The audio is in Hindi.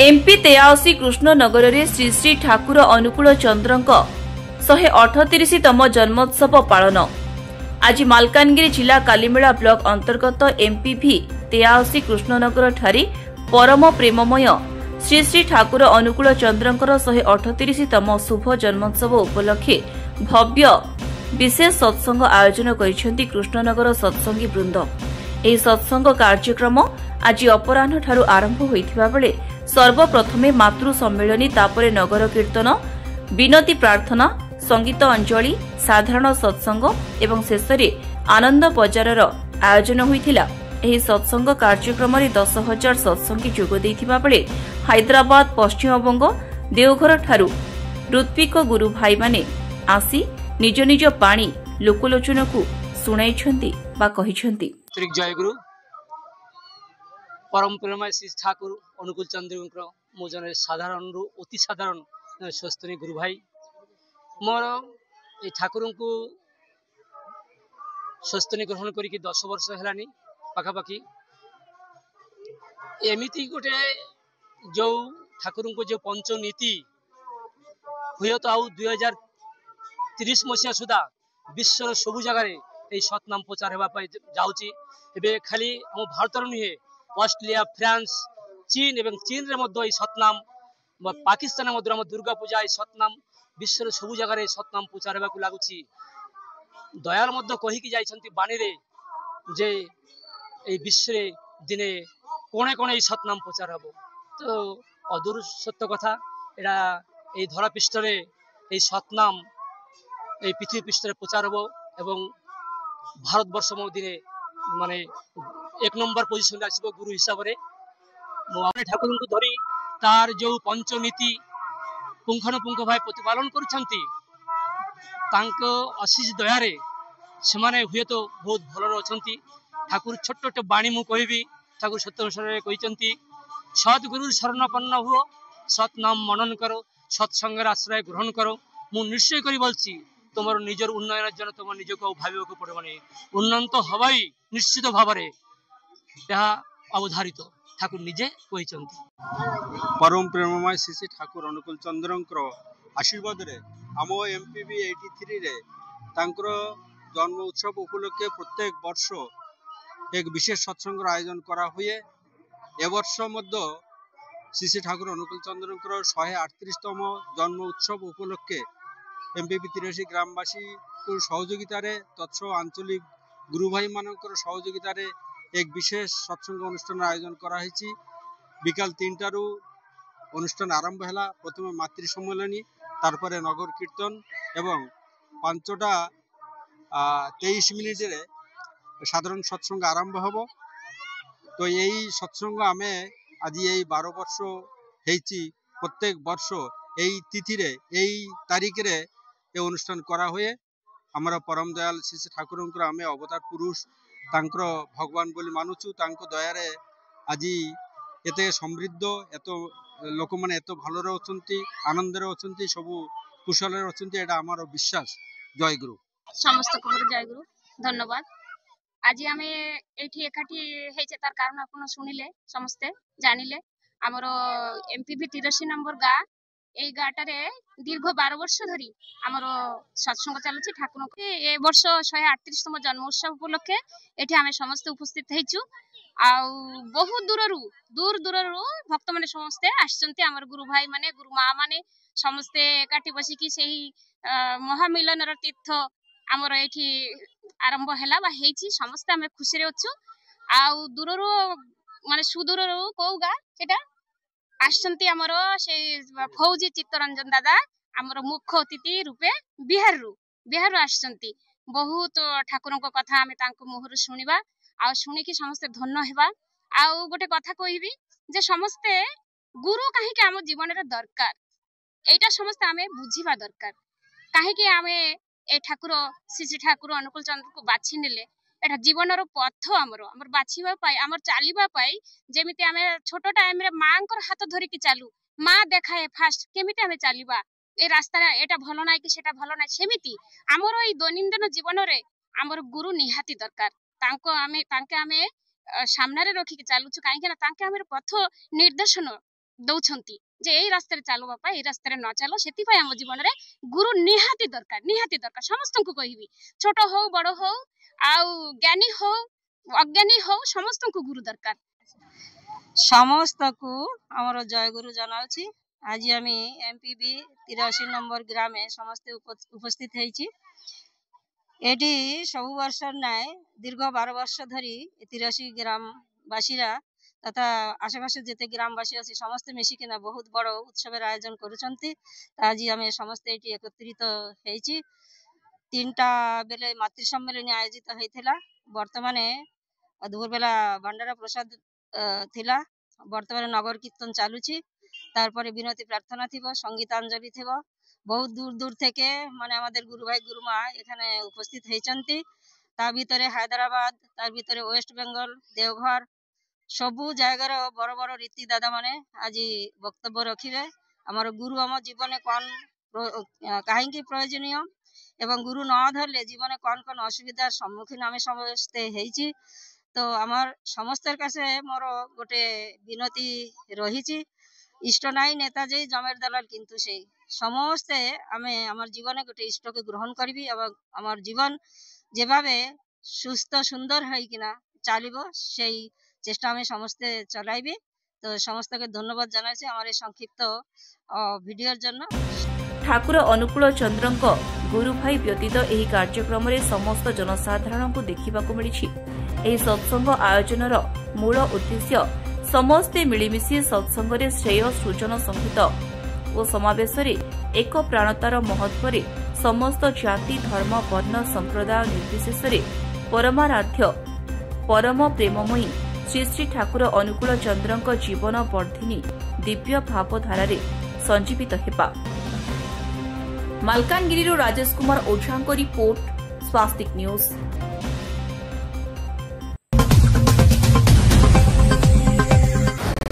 एमपी 83 कृष्णनगर रे श्री श्री ठाकुर अनुकूल चंद्रंक 138तम जन्मोत्सव पालन आज मालकानगिरी जिला कालीमेला ब्लॉक अंतर्गत एमपीभी 83 कृष्णनगर ठारी परम प्रेममय श्री श्री ठाकुर अनुकूल चंद्रंकर 138तम शुभ जन्मोत्सव उपलक्षे भव्य विशेष सत्संग आयोजन करिसेंती कृष्णनगर सत्संगी वृंद। ଏହି ସତ୍ସଙ୍ଗ କାର୍ଯ୍ୟକ୍ରମ ଆଜି ଅପରାହ୍ନଠାରୁ ଆରମ୍ଭ ହୋଇଥିବା ବେଳେ ସର୍ବପ୍ରଥମେ ମାତୃ ସମ୍ମିଳନୀ, ତାପରେ ନଗର କୀର୍ତ୍ତନ, ବିନତି ପ୍ରାର୍ଥନା, ସଙ୍ଗୀତ ଅଞ୍ଜଳି, ସାଧାରଣ ସତ୍ସଙ୍ଗ ଏବଂ ଶେଷରେ ଆନନ୍ଦ ବଜାରର ଆୟୋଜନ ହୋଇଥିଲା। ଏହି ସତ୍ସଙ୍ଗ କାର୍ଯ୍ୟକ୍ରମରେ 10,000 ସତ୍ସଙ୍ଗୀ ଯୋଗ ଦେଇଥିବା ବେଳେ ହାଇଦ୍ରାବାଦ, ପଶ୍ଚିମବଙ୍ଗ, ଦେଓଘରଠାରୁ ଋତ୍ବିକ ଗୁରୁ ଭାଇମାନେ ଆସି ନିଜ ନିଜ ବାଣୀ ଲୋକଲୋଚନକୁ ଶୁଣାଇଛନ୍ତି ବା କହିଛନ୍ତି। जयगुरु परम प्रेममय श्री ठाकुर अनुकूल चंद्र मो जन साधारण रु अति साधारण स्वस्तनी गुरु भाई मोर ये ठाकुर को स्वस्तनी ग्रहण करी 10 वर्ष है पाखापाखि एमती गोटे जो ठाकुर को जो पंचनीति हुए तो आउ 2030 मसीहा सुधा विश्वर सबु जगार सतनाम प्रचार होगापाई जाऊँगी। एवं खाली आम भारत नुहे ऑस्ट्रेलिया, फ्रांस, चीन एवं चीन रे सतनाम पाकिस्तान दुर्गा पूजा सतनाम विश्व सबु जगार सतनाम प्रचार होगा लगुच। दयाल कहीकि जाइछन्ति बाणी रे जे ए विश्व दिने कोणे कोणे सतनाम प्रचार हम तो अदूर सत्य कथा एटा ए धरा पृष्ठ रे सतनाम ए पृथ्वी पृष्ठ प्रचार हम एवं भारत वर्ष दिने माने 1 नंबर पोजिशन आसब गुरु हिसाब से ठाकुर को धरी तार जो पंचनीति पुंखानुपुंख भाई प्रतिपालन करुछन्ति आशीष दयारे से हुए तो बहुत भल अच्छी। ठाकुर छोट छोट बाणी मु कहबी ठाकुर सत्य कहते सतगुरु शरणपन्न हुओ, सतनाम मनन करो, सत्संगर आश्रय ग्रहण करो। मु निश्चय कर बोलছি तुम निजर उन्नयन जन तुम निजक भाव पड़े उन्नत हवाई निश्चित भाव अवधारित ठाकुर निजे कहते। परम प्रेममय श्री श्री ठाकुर अनुकूल चंद्रंकर आशीर्वाद रे आम एमपीवी 83 रे तांकर जन्म उत्सव उपलक्षे प्रत्येक वर्ष एक विशेष सत्संग आयोजन करा हुए। ए वर्ष मध्य श्री श्री ठाकुर अनुकूल चंद्रंकर 138तम जन्म उत्सव उपलक्षे एमपीवी 83 ग्रामवासी को सहयोगितार तत्सह आंचलिक गुरु भाई मानकर सहयोगितार एक विशेष सत्संग अनुष्ठान आयोजन कराई। विकाल 3टारू अनुष्ठान आरंभ है। प्रथम मातृ सम्मेलनी, तारपर नगर कीर्तन एवं 5टा 23 मिनिट रे साधारण सत्संग आरंभ हम। तो यही सत्संग आमे आज यही 12 वर्ष होइछि। प्रत्येक वर्ष यही तिथि रे यही तारीख रे ये अनुष्ठान करा हुए। हमारा परम दयाल श्री श्री ठाकुर आम अवतार पुरुष तांकर भगवान बोली मानुचु। तांको दयारे आज एते समृद्ध एत लोक मैंने एत भलरे अछंती, आनंदरे अछंती, सबु कुशल अछंती, एटा हमार विश्वास। जय गुरु समस्त को जय गुरु धन्यवाद। आज आम एठी एकाठी हेचे तार कारण आपण सुनिले समस्ते जानिले। हमर एमपीवी 83 नंबर गा ए गाटारे दीर्घ 12 वर्ष धरी आमर सत्संग चलुछि। ठाकुर ए वर्ष 138तम जन्मोत्सव उपलक्षे एठी आमे समस्त उपस्थित हेचु। आउ बहुत दूर दूररू भक्त माने समस्ते आछन्ते। आमर गुरु भाई माने गुरु माँ माने समस्ते एकाठी बसी कि सेही महामिलनर तीर्थ आमर एठी आरंभ हैला बा हेची। समस्ते आमे खुशी रे अछु। आउ दूररू माने सुदूररू कोगा सेटा आसंती आमर से फौजी चित्तरंजन दादा आमर मुख्य अतिथि रूपे बिहार आसंती। बहुत ठाकुर कथा आमे तांको मुहर सुनिबा आ सुनिकी समस्ते धन्य हेबा। आउ गोटे कथा कहबी जे समस्ते गुरु काहे के आम जीवन रे दरकार एटा समस्ते आमे बुझिबा दरकार। काहे के आमे ए ठाकुर श्री श्री ठाकुर अनुकूल चंद्र को बाछि नेले एटा जीवन रो पथ हमर बाछिबा पाई हमर चालिबा पाई। जेमिति आमे छोट टाइम रे मांकर हाथ धरि कि चालू, मां देखाए फास्ट केमिति आमे चालिबा ए रास्ता एटा भलो नाइ कि सेटा भलो नाइ, सेमिति हमर ए दैनन्दिन जीवन रे हमर गुरु निहाती दरकार। तांके आमे सामने रखी चालुछु काहे ना तांके हमर पथ निर्देशन दौछंती जे एई रास्ता रे चलो बापा एई रास्ता रे न चलो सेति पय हम जीवन रे गुरु निहाती दरकार समस्त को कहबी छोट हो बड़ हो आउ ज्ञानी हो अज्ञानी हो समस्त को गुरु दरकार समस्त को हमर जय गुरु जनाउछि। आज आमी एमपीबी 83 नंबर ग्रामे समस्त उपस्थित हेछि। एटी सब वर्ष नाय दीर्घ 12 वर्ष धरी 83 ग्रामवासीरा तथा आशेपाशे जेते ग्रामवासी अछि समस्त मिशिकिना बहुत बड़ उत्सव आयोजन करूछंती। आज आमे समस्त एटी एकत्रित हेछि। 3टा बेले मातृ सम्मेलन आयोजित हेतिला। वर्तमाने दुपुर बेला भंडारा प्रसाद थिला। वर्तमान नगर कीर्तन चालुछि। तारपरे विनती प्रार्थना थिबो संगीतांजलि थिबो। बहुत दूर दूर থেকে মানে আমাদের গুরু ভাই গুরুমা এখানে উপস্থিত হয়েছন্তি। তা ভিতরে হায়দ্রাবাদ তার ভিতরে ওয়েস্ট বেঙ্গল দেওঘর सबु জায়গার বড় বড় রীতি দাদা মানে আজি বক্তব্য রাখিবে। আমার গুরু আমার জীবনে কোন কাহিঁকি প্রয়োজনীয় এবং গুরু ন ধরলে জীবনে কোন কোন অসুবিধার সম্মুখীন আমি সমস্ত হেইছি। তো আমার সমস্তের কাছে মোর গোটে বিনতি রহিছি इष्ट नाई नेता जे जमेर दलाल किंतु से समस्ते आमे आमार जीवने गोटे इष्ट के ग्रहण करबी एवं आमार जीवन जेभावे सुस्थ सुंदर है किना चलिबो सेई चेष्टा आमे समस्ते चलाइबी। तो समस्त के धन्यवाद जनाइछि आमार ए संक्षिप्त भिडियोर जन्य। ठाकुर अनुकूल चंद्रंक गुरु भाई व्यतीत एही कार्यक्रम रे समस्त जनसाधारण को देखिबाकू मिलिछि। एही सत्संग आयोजनर मूल उद्देश्य समस्ते मिलिमिशि सत्संगरे श्रेय सृजन संहित और समावेश एक प्राणतार महत्व समस्त जाति धर्म वर्ण संप्रदाय निर्विशेष परमाराध्य परम प्रेममयी श्री श्री ठाकुर अनुकूल चंद्रंक जीवन वर्धिनी दिव्य भावधारा संजीवित हेबा। मालकानगिरी राजेश कुमार ओझा रिपोर्ट स्वास्तिक न्यूज।